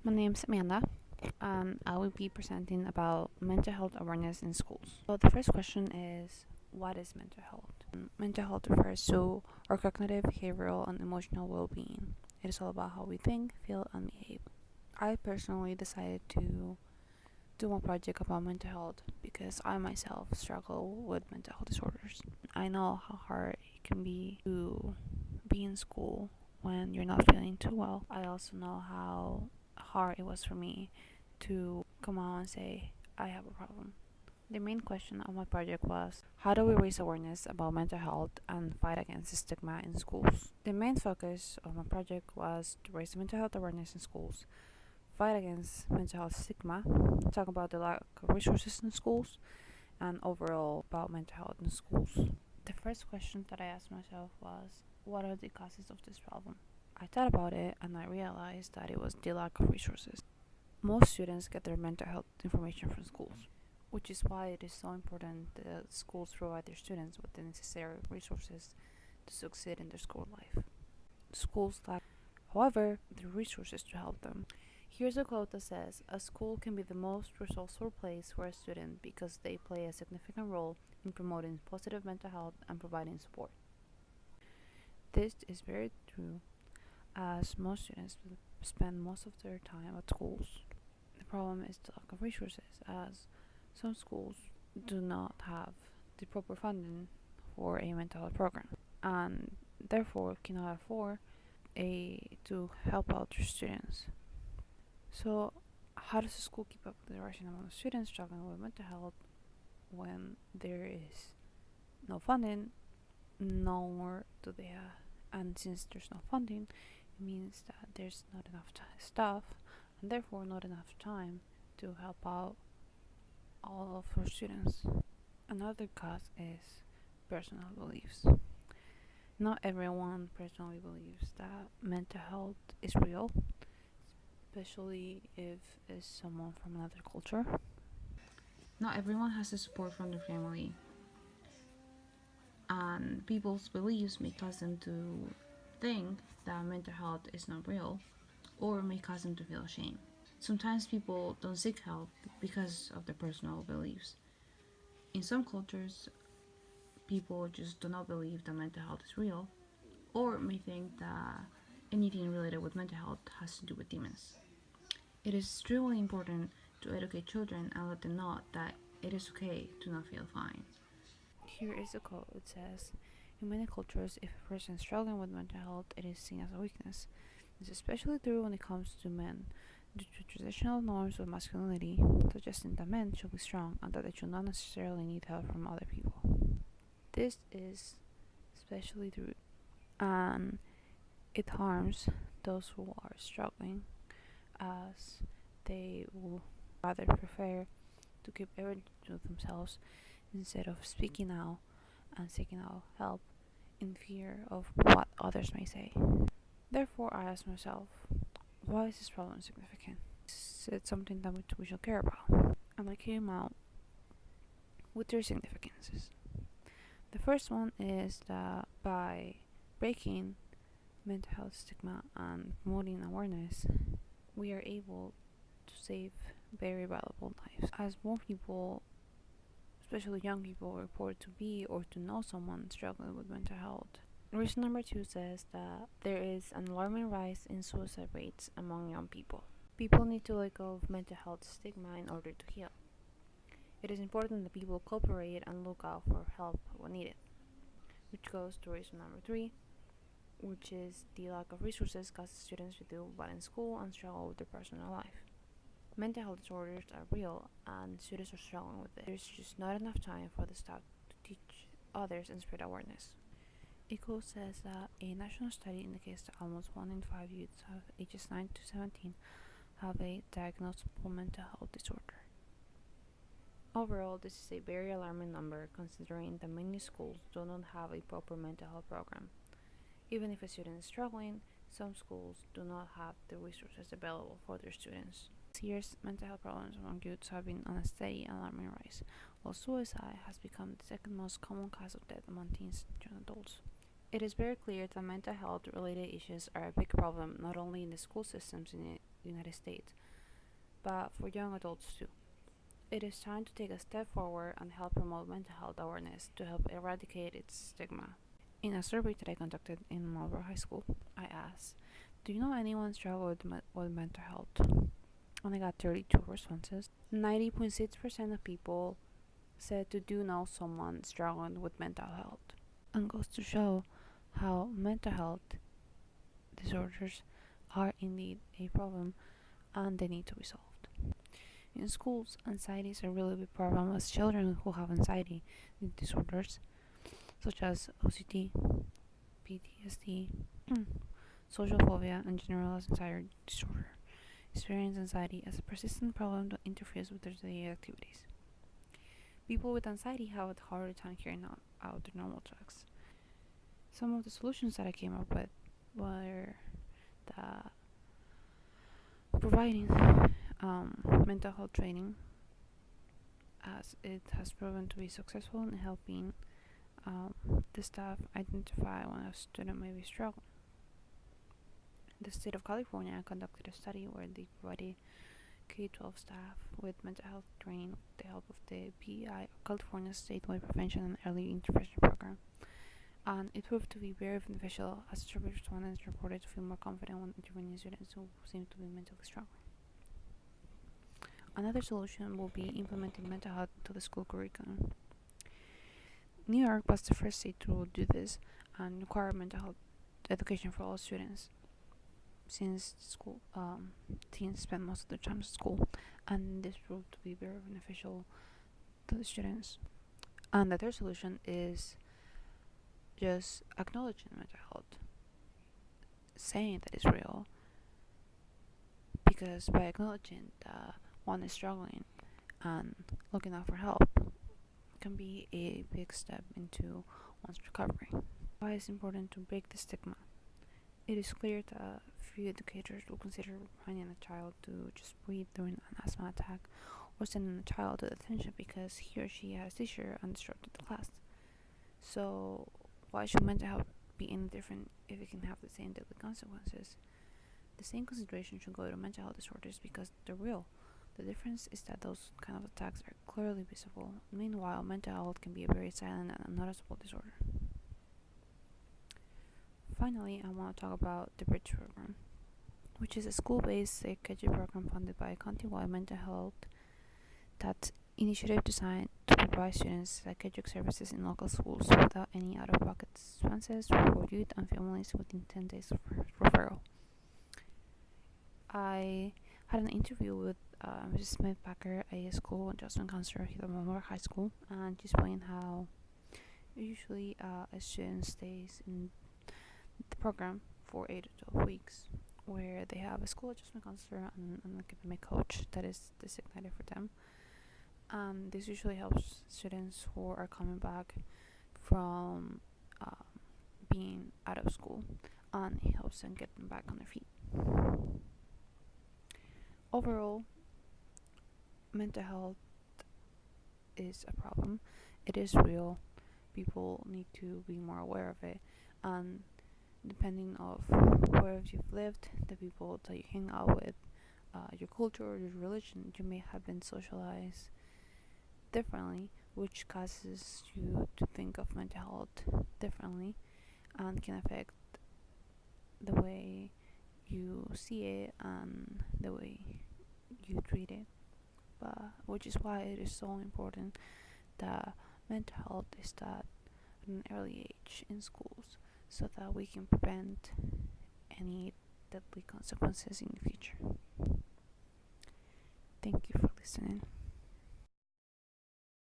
My name is Amanda, and I will be presenting about mental health awareness in schools. So, the first question is, what is mental health? Mental health refers to our cognitive, behavioral, and emotional well being. It is all about how we think, feel, and behave. I personally decided to do a project about mental health because I myself struggle with mental health disorders. I know how hard it can be to be in school when you're not feeling too well. I also know how hard it was for me to come out and say, I have a problem. The main question of my project was, how do we raise awareness about mental health and fight against stigma in schools? The main focus of my project was to raise mental health awareness in schools, fight against mental health stigma, talk about the lack of resources in schools, and overall about mental health in schools. The first question that I asked myself was, what are the causes of this problem? I thought about it and I realized that it was the lack of resources. Most students get their mental health information from schools, which is why it is so important that schools provide their students with the necessary resources to succeed in their school life. Schools lack, however, the resources to help them. Here's a quote that says, a school can be the most resourceful place for a student because they play a significant role in promoting positive mental health and providing support. This is very true, as most students spend most of their time at schools. The problem is the lack of resources, as some schools do not have the proper funding for a mental health program and therefore cannot afford to help out their students. So, how does the school keep up with the rising amount of students struggling with mental health when there is no funding, nor do they have, and since there's no funding, it means that there's not enough staff and therefore not enough time to help out all of our students. Another cause is personal beliefs. Not everyone personally believes that mental health is real, especially if it's someone from another culture. Not everyone has the support from their family, and people's beliefs may cause them to think that mental health is not real or may cause them to feel ashamed. Sometimes people don't seek help because of their personal beliefs. In some cultures, people just do not believe that mental health is real or may think that anything related with mental health has to do with demons. It is extremely important to educate children and let them know that it is okay to not feel fine. Here is a quote. It says, in many cultures, if a person is struggling with mental health, it is seen as a weakness. This is especially true when it comes to men, due to traditional norms of masculinity, suggesting that men should be strong and that they should not necessarily need help from other people. This is especially true, and it harms those who are struggling, as they will rather prefer to keep everything to themselves instead of speaking out and seeking out help in fear of what others may say. Therefore, I asked myself, why is this problem significant? Is it something that we should care about? And I came out with three significances. The first one is that by breaking mental health stigma and promoting awareness, we are able to save very valuable lives. As more people, especially young people, report to be or to know someone struggling with mental health. Reason number two says that there is an alarming rise in suicide rates among young people. People need to let go of mental health stigma in order to heal. It is important that people cooperate and look out for help when needed. Which goes to reason number three, which is the lack of resources causes students to do bad in school and struggle with their personal life. Mental health disorders are real and students are struggling with it. There's just not enough time for the staff to teach others and spread awareness. ECHO says that a national study indicates that almost 1 in 5 youths of ages 9 to 17 have a diagnosable mental health disorder. Overall, this is a very alarming number considering that many schools do not have a proper mental health program. Even if a student is struggling, some schools do not have the resources available for their students. This year's mental health problems among youths have been on a steady and alarming rise, while suicide has become the second most common cause of death among teens and young adults. It is very clear that mental health related issues are a big problem not only in the school systems in United States, but for young adults too. It is time to take a step forward and help promote mental health awareness to help eradicate its stigma. In a survey that I conducted in Marlboro High School, I asked, "Do you know anyone struggle with mental health?" And I got 32 responses. 90.6% of people said to do know someone struggling with mental health. And goes to show how mental health disorders are indeed a problem and they need to be solved. In schools, anxiety is a really big problem as children who have anxiety disorders such as OCD, PTSD, social phobia, and generalized anxiety disorder experience anxiety as a persistent problem that interferes with their daily activities. People with anxiety have a harder time carrying out their normal tasks. Some of the solutions that I came up with were the providing mental health training, as it has proven to be successful in helping the staff identify when a student may be struggling. The state of California conducted a study where they provided K-12 staff with mental health training with the help of the PEI, California Statewide Prevention and Early Intervention Program. And it proved to be very beneficial as survey respondents reported to feel more confident when intervening students who seem to be mentally struggling. Another solution will be implementing mental health into the school curriculum. New York was the first state to do this and require mental health education for all students, since school teens spend most of their time at school, and this proved to be very beneficial to the students. And the third solution is just acknowledging mental health, saying that it's real, because by acknowledging that one is struggling and looking out for help can be a big step into one's recovery. Why it's important to break the stigma? It is clear that few educators will consider reminding a child to just breathe during an asthma attack or sending a child to detention because he or she had a seizure and disrupted the class. So why should mental health be any different if it can have the same deadly consequences? The same consideration should go to mental health disorders because they're real. The difference is that those kind of attacks are clearly visible. Meanwhile, mental health can be a very silent and unnoticeable disorder. Finally, I want to talk about the Bridge program, which is a school-based psychiatry program funded by Countywide Mental Health that initiative designed to provide students psychiatric services in local schools without any out-of-pocket expenses for youth and families within 10 days of referral. I had an interview with Mrs. Smith-Packer, a school adjustment counselor here at Memorial High School, and she explained how usually a student stays in the program for 8 to 12 weeks, where they have a school adjustment counselor and an academic coach that is designated for them. This usually helps students who are coming back from being out of school, and it helps them get them back on their feet. Overall, mental health is a problem. It is real. People need to be more aware of it, and depending of where you've lived, the people that you hang out with, your culture or your religion, you may have been socialized differently, which causes you to think of mental health differently and can affect the way you see it and the way you treat it. But which is why it is so important that mental health is taught at an early age in schools, so that we can prevent any deadly consequences in the future. Thank you for listening.